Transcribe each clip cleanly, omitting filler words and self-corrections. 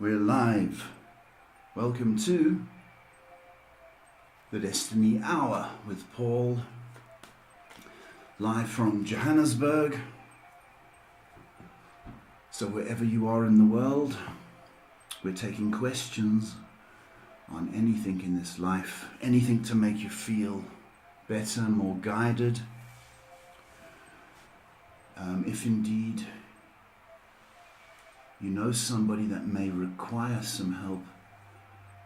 We're live. Welcome to the Destiny Hour with Paul, live from Johannesburg. So wherever you are in the world, we're taking questions on anything in this life, anything to make you feel better, more guided. If indeed you know somebody that may require some help,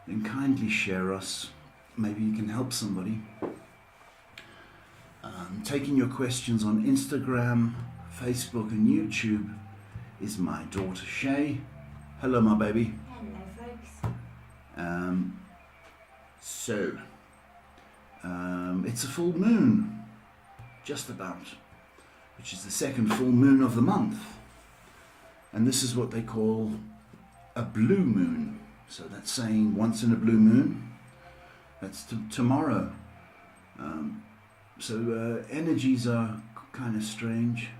then kindly share us. Maybe you can help somebody. Taking your questions on Instagram, Facebook and YouTube is my daughter Shay. Hello my baby. Hello folks. It's a full moon, just about, which is the second full moon of the month. And this is what they call a blue moon. So that's saying once in a blue moon, that's tomorrow. So energies are kind of strange.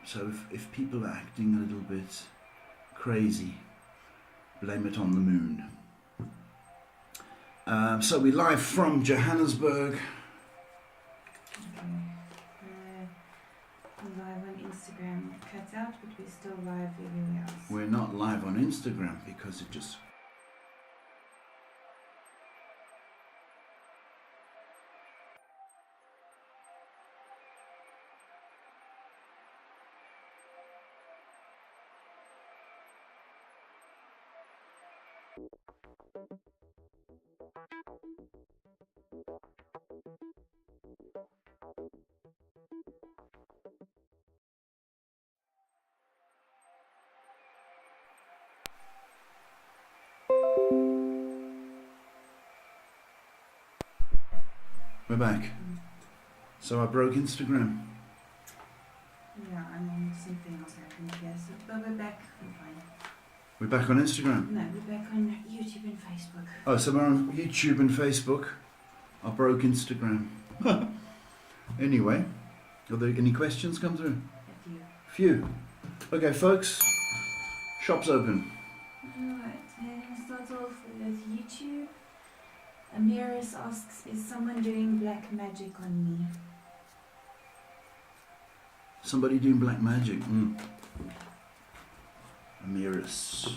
So if people are acting a little bit crazy, blame it on the moon. So we're live from Johannesburg. Live on Instagram cut out, but we're still live everywhere else. We're not live on Instagram because it just... We're back. So I broke Instagram. Yeah, I mean, something else happened here. So, but we're back. We're fine. We're back on Instagram. No, we're back on YouTube and Facebook. Oh, so we're on YouTube and Facebook. I broke Instagram. Anyway, are there any questions come through? A Few. Okay, folks. Shop's open. Alright, and start off with YouTube. Amiris asks, is someone doing black magic on me? Somebody doing black magic. Amiris.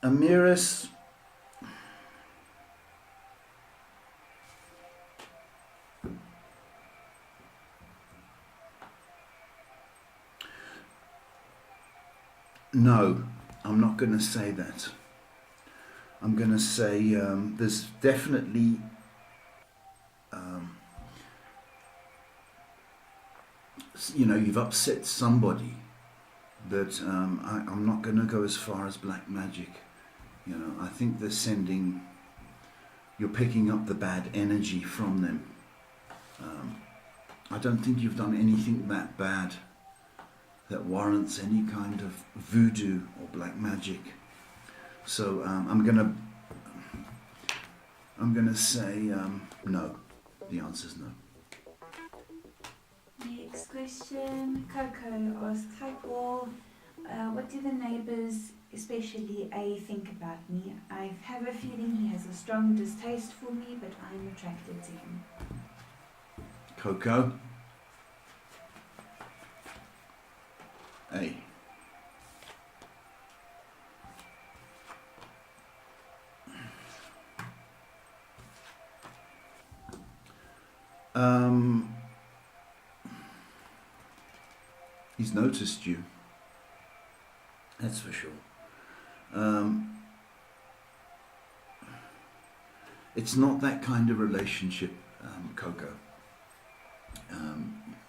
Amiris. No, I'm not going to say that. I'm going to say there's definitely you've upset somebody, but I'm not going to go as far as black magic. I think you're picking up the bad energy from them. I don't think you've done anything that bad that warrants any kind of voodoo or black magic. So I'm gonna say no. The answer's no. Next question. Coco asks, hi Paul, what do the neighbours, especially A, think about me? I have a feeling he has a strong distaste for me, but I'm attracted to him. Coco. A. He's noticed you. That's for sure. It's not that kind of relationship, Coco.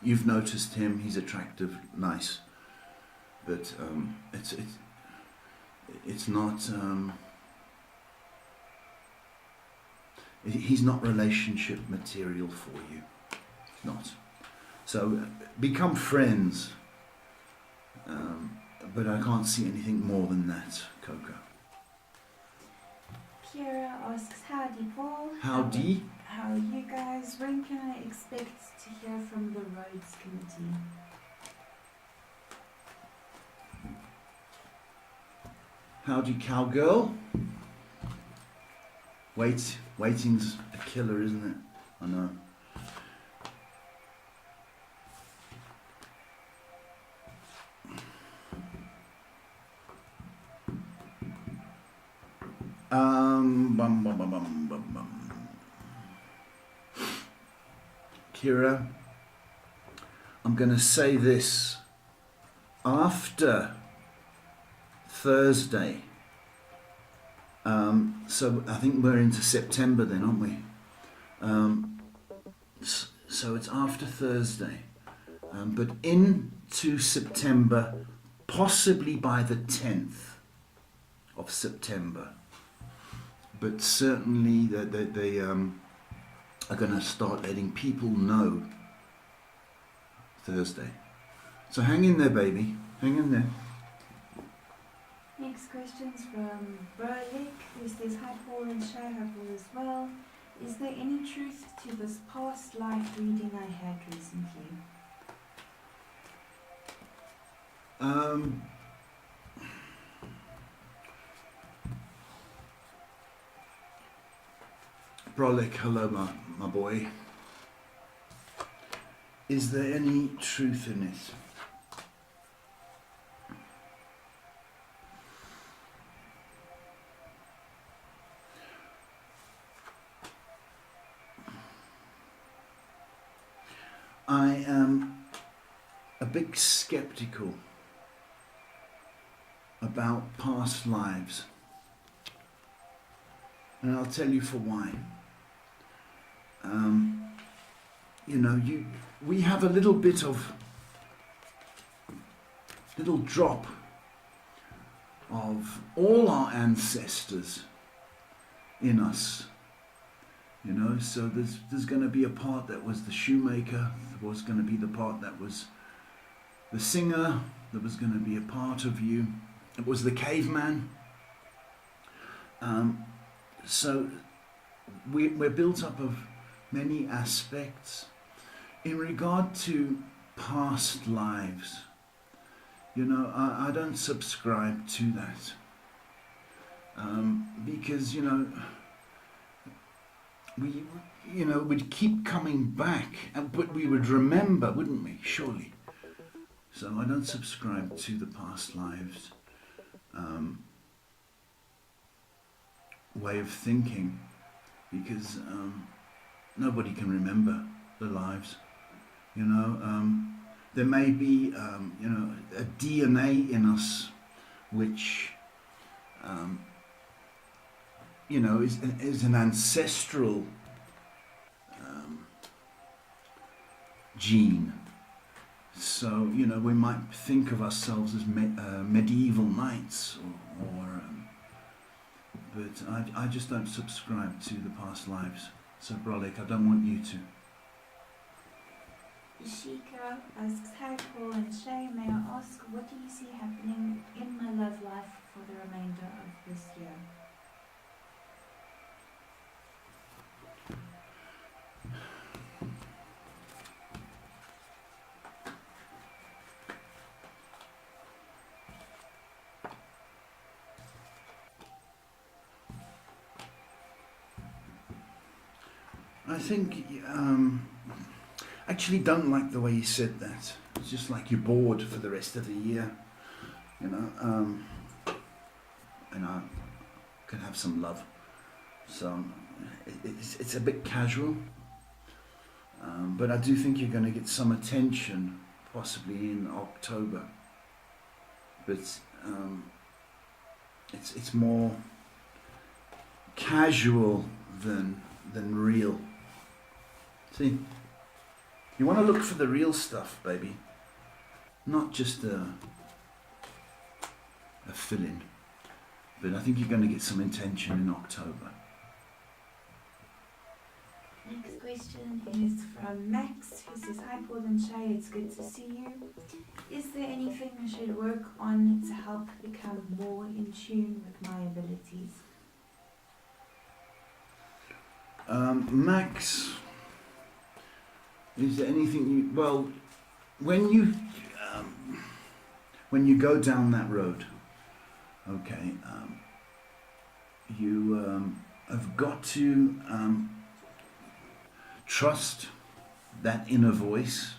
You've noticed him. He's attractive, nice, but it's not. He's not relationship material for you. Not. So become friends. But I can't see anything more than that, Coco. Kira asks, howdy Paul. Howdy. How are you guys? When can I expect to hear from the Roads Committee? Howdy, cowgirl. Waiting's a killer, isn't it? I know. Kira, I'm going to say this. After Thursday, so I think we're into September then, aren't we? So it's after Thursday, but into September, possibly by the 10th of September. But certainly they are going to start letting people know Thursday. So hang in there, baby. Hang in there. Next question's from Berlick, who says, hi Paul and Shay, hope all is well. Is there any truth to this past life reading I had recently? Brolick, hello my boy. Is there any truth in it? I am a bit skeptical about past lives. And I'll tell you for why. We have a little drop of all our ancestors in us. So there's going to be a part that was the shoemaker, there was going to be the part that was the singer, there was going to be a part of you, it was the caveman. So we're built up of many aspects. In regard to past lives, I don't subscribe to that. Because, we'd keep coming back, but we would remember, wouldn't we? Surely. So I don't subscribe to the past lives way of thinking, because nobody can remember the lives. There may be a DNA in us which is an ancestral gene. So we might think of ourselves as medieval knights, but I just don't subscribe to the past lives. So Brolic, I don't want you to. Ishika asks, hi Paul and Shay, may I ask, what do you see happening in my love life for the remainder of this year? I think, actually don't like the way you said that. It's just like you're bored for the rest of the year, and I could have some love. So it's a bit casual, but I do think you're going to get some attention, possibly in October. But it's more casual than real. See, you want to look for the real stuff, baby, not just a fill-in. But I think you're going to get some attention in October. Next question is from Max, who says, hi Paul and Shay, it's good to see you. Is there anything I should work on to help become more in tune with my abilities? Max, is there anything when you go down that road, okay, you have got to trust that inner voice.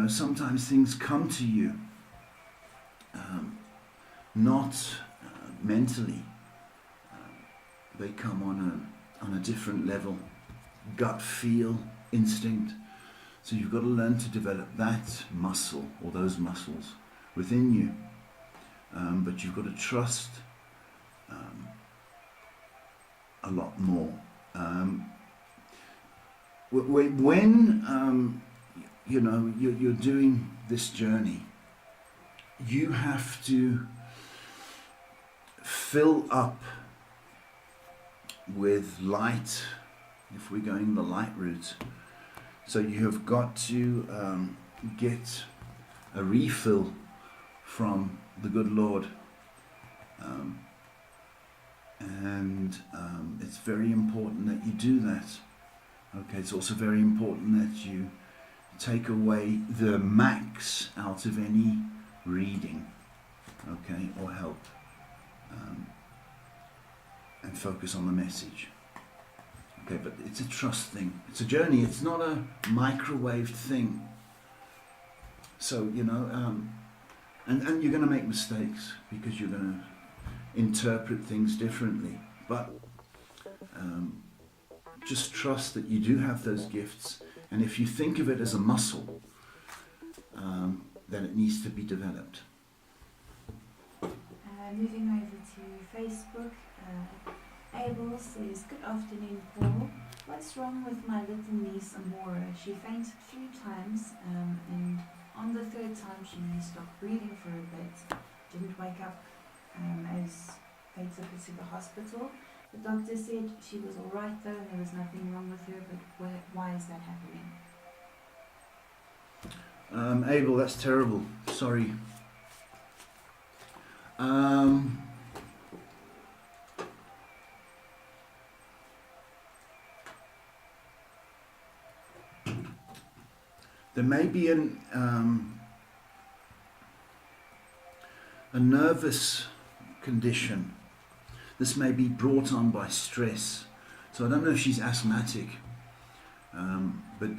Sometimes things come to you, not mentally. They come on a different level, gut feel, instinct. So you've got to learn to develop that muscle or those muscles within you. But you've got to trust a lot more. When you're doing this journey, you have to fill up with light, if we're going the light route. So you have got to get a refill from the good Lord, and it's very important that you do that. Okay, it's also very important that you take away the max out of any reading, okay, or help, and focus on the message. Okay, but it's a trust thing. It's a journey. It's not a microwaved thing. So, and you're going to make mistakes because you're going to interpret things differently. But just trust that you do have those gifts, and if you think of it as a muscle, then it needs to be developed. Moving over to Facebook, Abel says, "Good afternoon, Paul. What's wrong with my little niece Amora? She fainted 3 times, and on the 3rd time she stopped breathing for a bit, didn't wake up as they took her to the hospital. The doctor said she was all right though, and there was nothing wrong with her, but why is that happening?" Abel, that's terrible. Sorry. There may be a nervous condition. This may be brought on by stress. So I don't know if she's asthmatic, but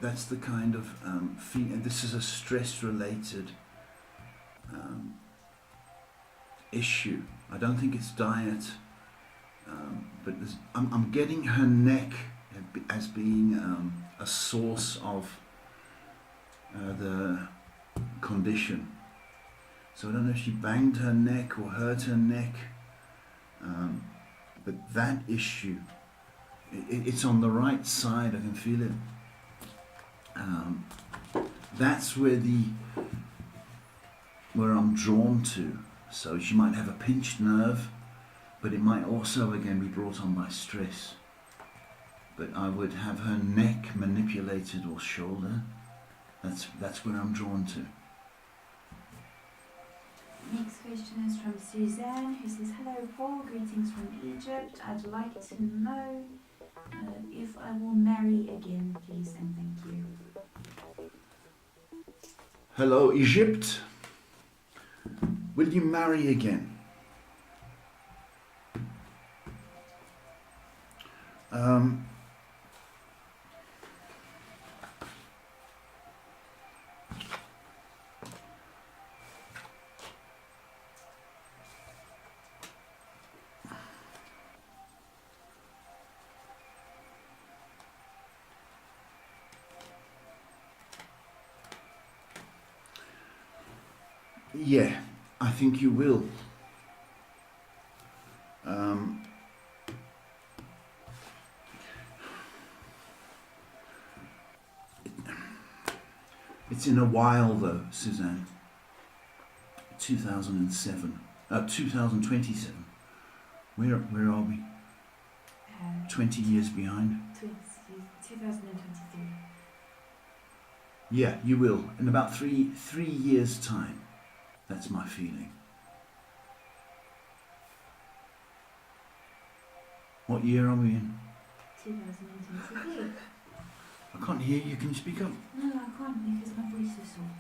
that's the kind of feeling. This is a stress-related issue. I don't think it's diet, but I'm getting her neck as being a source of the condition. So I don't know if she banged her neck or hurt her neck, but that issue, it's on the right side. I can feel it. That's where I'm drawn to. So she might have a pinched nerve, but it might also again be brought on by stress. But I would have her neck manipulated or shoulder. That's where I'm drawn to. Next question is from Suzanne, who says, "Hello Paul, greetings from Egypt. I'd like to know if I will marry again, please, and thank you." Hello Egypt. Will you marry again? Yeah, I think you will. It's in a while though, Suzanne. 2027. 2027. Where are we? 20 years behind? 2023. Yeah, you will. In about three years' time. That's my feeling. What year are we in? 2023. I can't hear you. Can you speak up? No, I can't because my voice is sore.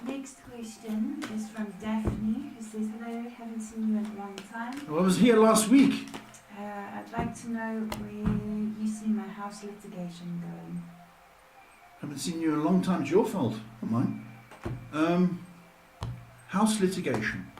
Next question is from Daphne, who says, "Hello, haven't seen you in a long time. Well, I was here last week. I'd like to know where you see my house litigation going." Haven't seen you in a long time. It's your fault, not mine. House litigation.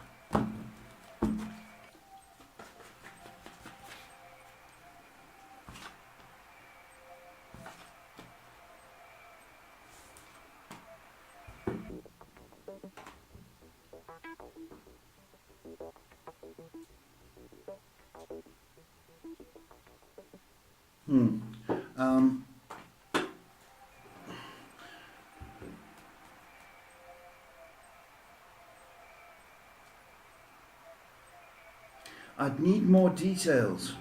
I'd need more details,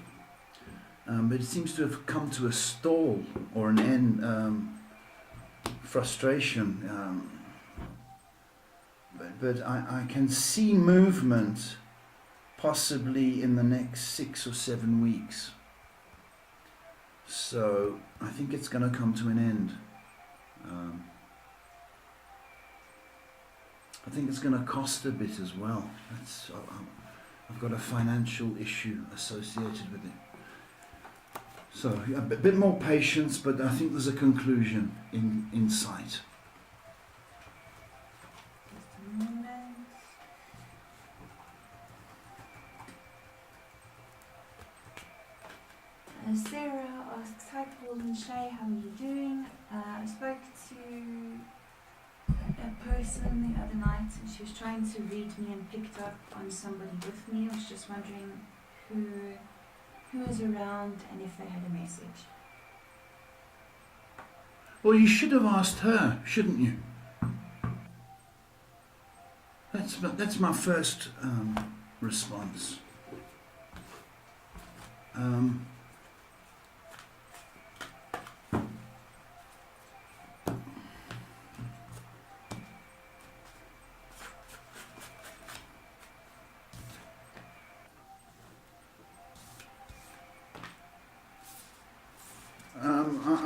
but it seems to have come to a stall or an end, frustration. But I can see movement possibly in the next 6 or 7 weeks. So I think it's going to come to an end. I think it's going to cost a bit as well. I've got a financial issue associated with it. So a bit more patience, but I think there's a conclusion in sight. Just a moment. Sarah asks, hi Paul and Shay, how are you doing? I spoke to a person the other night and she was trying to read me and picked up on somebody with me. I was just wondering who was around and if they had a message. Well, you should have asked her, shouldn't you? That's my first response.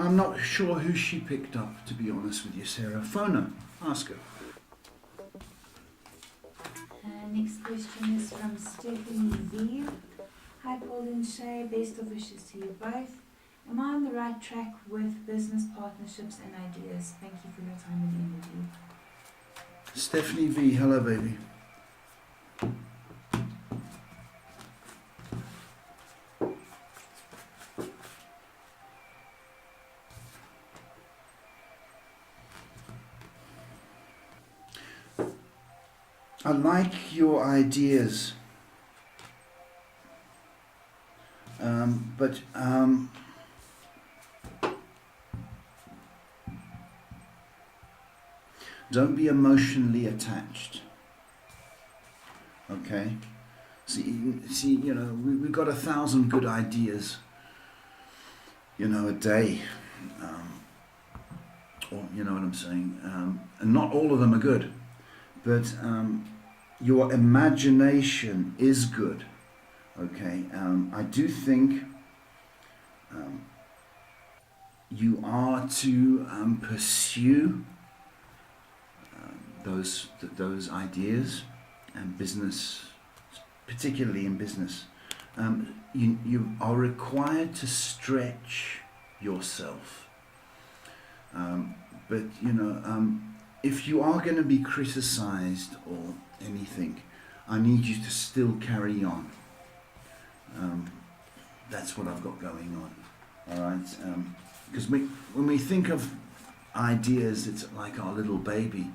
I'm not sure who she picked up, to be honest with you, Sarah. Phone her. Ask her. Next question is from Stephanie V. Hi Paul and Shay, best of wishes to you both. Am I on the right track with business partnerships and ideas? Thank you for your time and energy. Stephanie V, hello baby. I like your ideas, but don't be emotionally attached. Okay? See, you know, we've got 1,000 good ideas, you know, a day, or you know what I'm saying, and not all of them are good, but your imagination is good. Okay, I do think you are to pursue those ideas and business, particularly in business. You are required to stretch yourself, but you know, if you are going to be criticized or anything, I need you to still carry on. That's what I've got going on. All right, because when we think of ideas, it's like our little baby,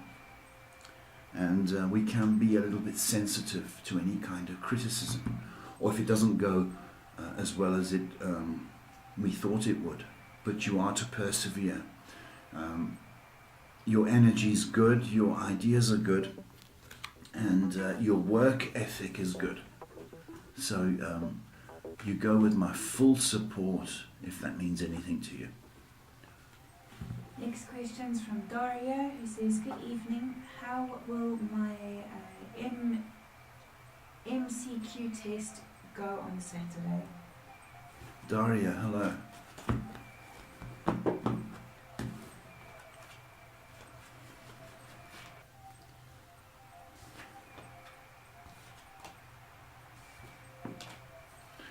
and we can be a little bit sensitive to any kind of criticism, or if it doesn't go as well as we thought it would. But you are to persevere. Your energy is good, your ideas are good, and your work ethic is good. So you go with my full support, if that means anything to you. Next question is from Daria, who says, good evening. How will my MCQ test go on Saturday? Daria, hello.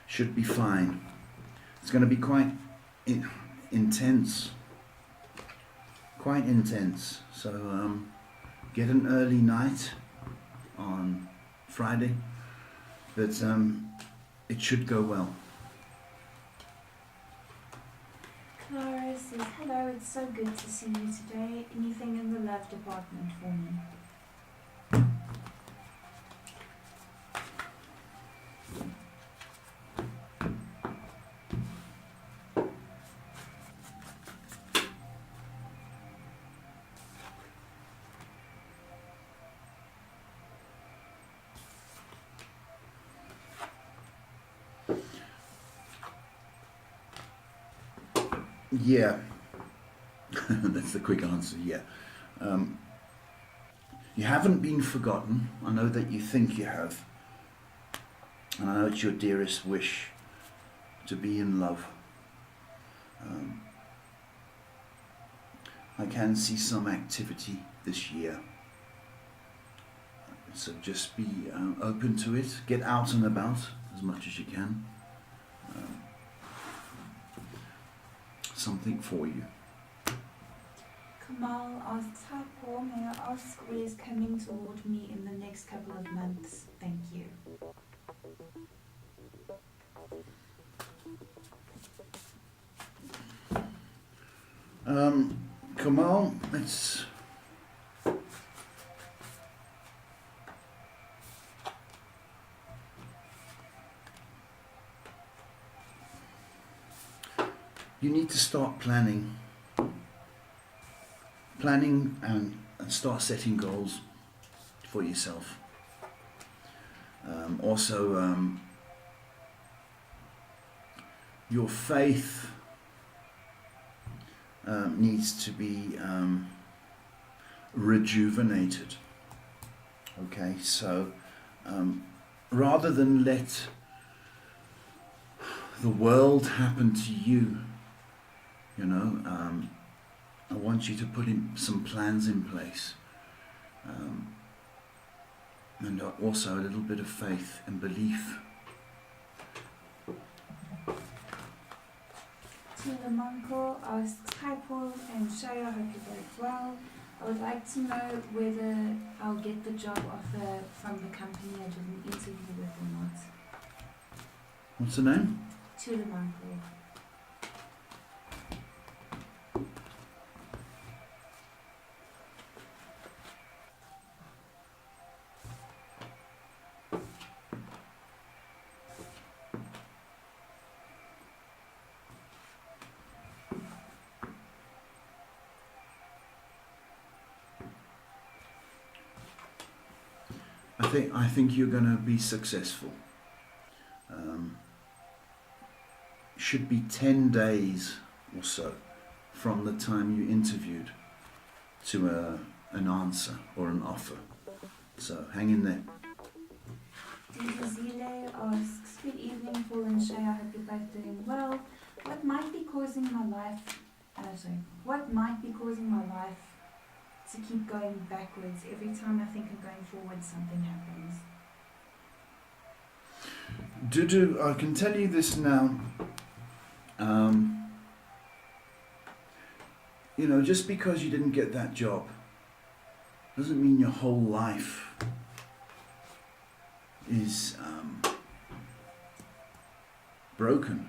Should be fine. It's going to be quite intense. Quite intense. So get an early night on Friday, but it should go well. Clara says, hello, it's so good to see you today. Anything in the love department for me? Yeah, that's the quick answer, yeah. You haven't been forgotten. I know that you think you have. And I know it's your dearest wish to be in love. I can see some activity this year. So just be open to it. Get out and about as much as you can. Something for you. Kamal asks, hi Paul, may I ask what is coming toward me in the next couple of months? Thank you. Kamal, it's you need to start planning and start setting goals for yourself. Also, your faith needs to be rejuvenated. Okay, so rather than let the world happen to you, you know, I want you to put in some plans in place, and also a little bit of faith and belief. Manko asks, hi Paul and Shaya, hope you're both well. I would like to know whether I'll get the job offer from the company I did an interview with or not. What's the name? Manko. I think you're going to be successful. Should be 10 days or so from the time you interviewed to an answer or an offer. So hang in there. Zile asks, good evening Paul and Shaya, hope you're both doing well. What might be causing my life to keep going backwards? Every time I think I'm going forward, something happens. Dudu, I can tell you this now. You know, just because you didn't get that job doesn't mean your whole life is broken.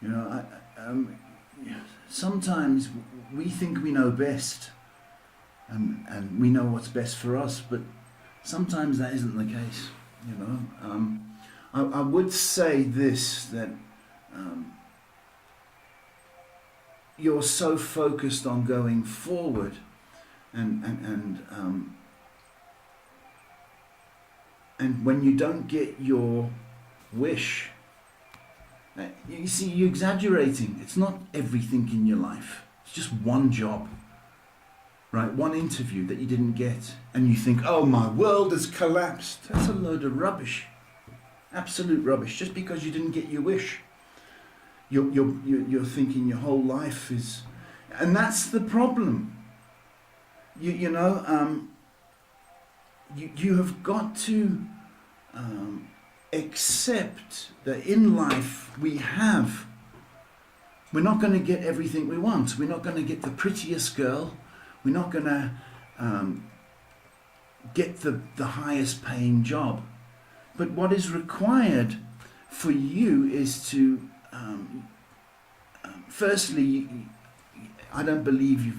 You know, sometimes we think we know best, and we know what's best for us, but sometimes that isn't the case. You know, I would say this, that you're so focused on going forward, and when you don't get your wish, you see, you're exaggerating. It's not everything in your life. It's just one job, right? One interview that you didn't get, and you think, oh, my world has collapsed. That's a load of rubbish. Absolute rubbish. Just because you didn't get your wish, you're thinking your whole life is, and that's the problem. You have got to accept that in life we're not going to get everything we want. We're not going to get the prettiest girl. We're not going to get the highest paying job. But what is required for you is to, firstly, I don't believe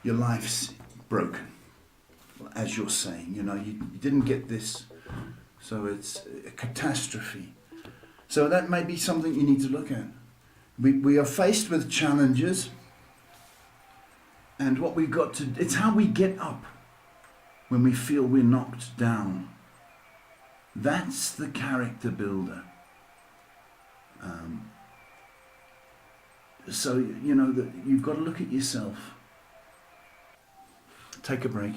your life's broken, as you're saying. You know, you didn't get this, so it's a catastrophe. So that may be something you need to look at. We are faced with challenges, and what we've got to, it's how we get up when we feel we're knocked down. That's the character builder. So, you know, that you've got to look at yourself. Take a break.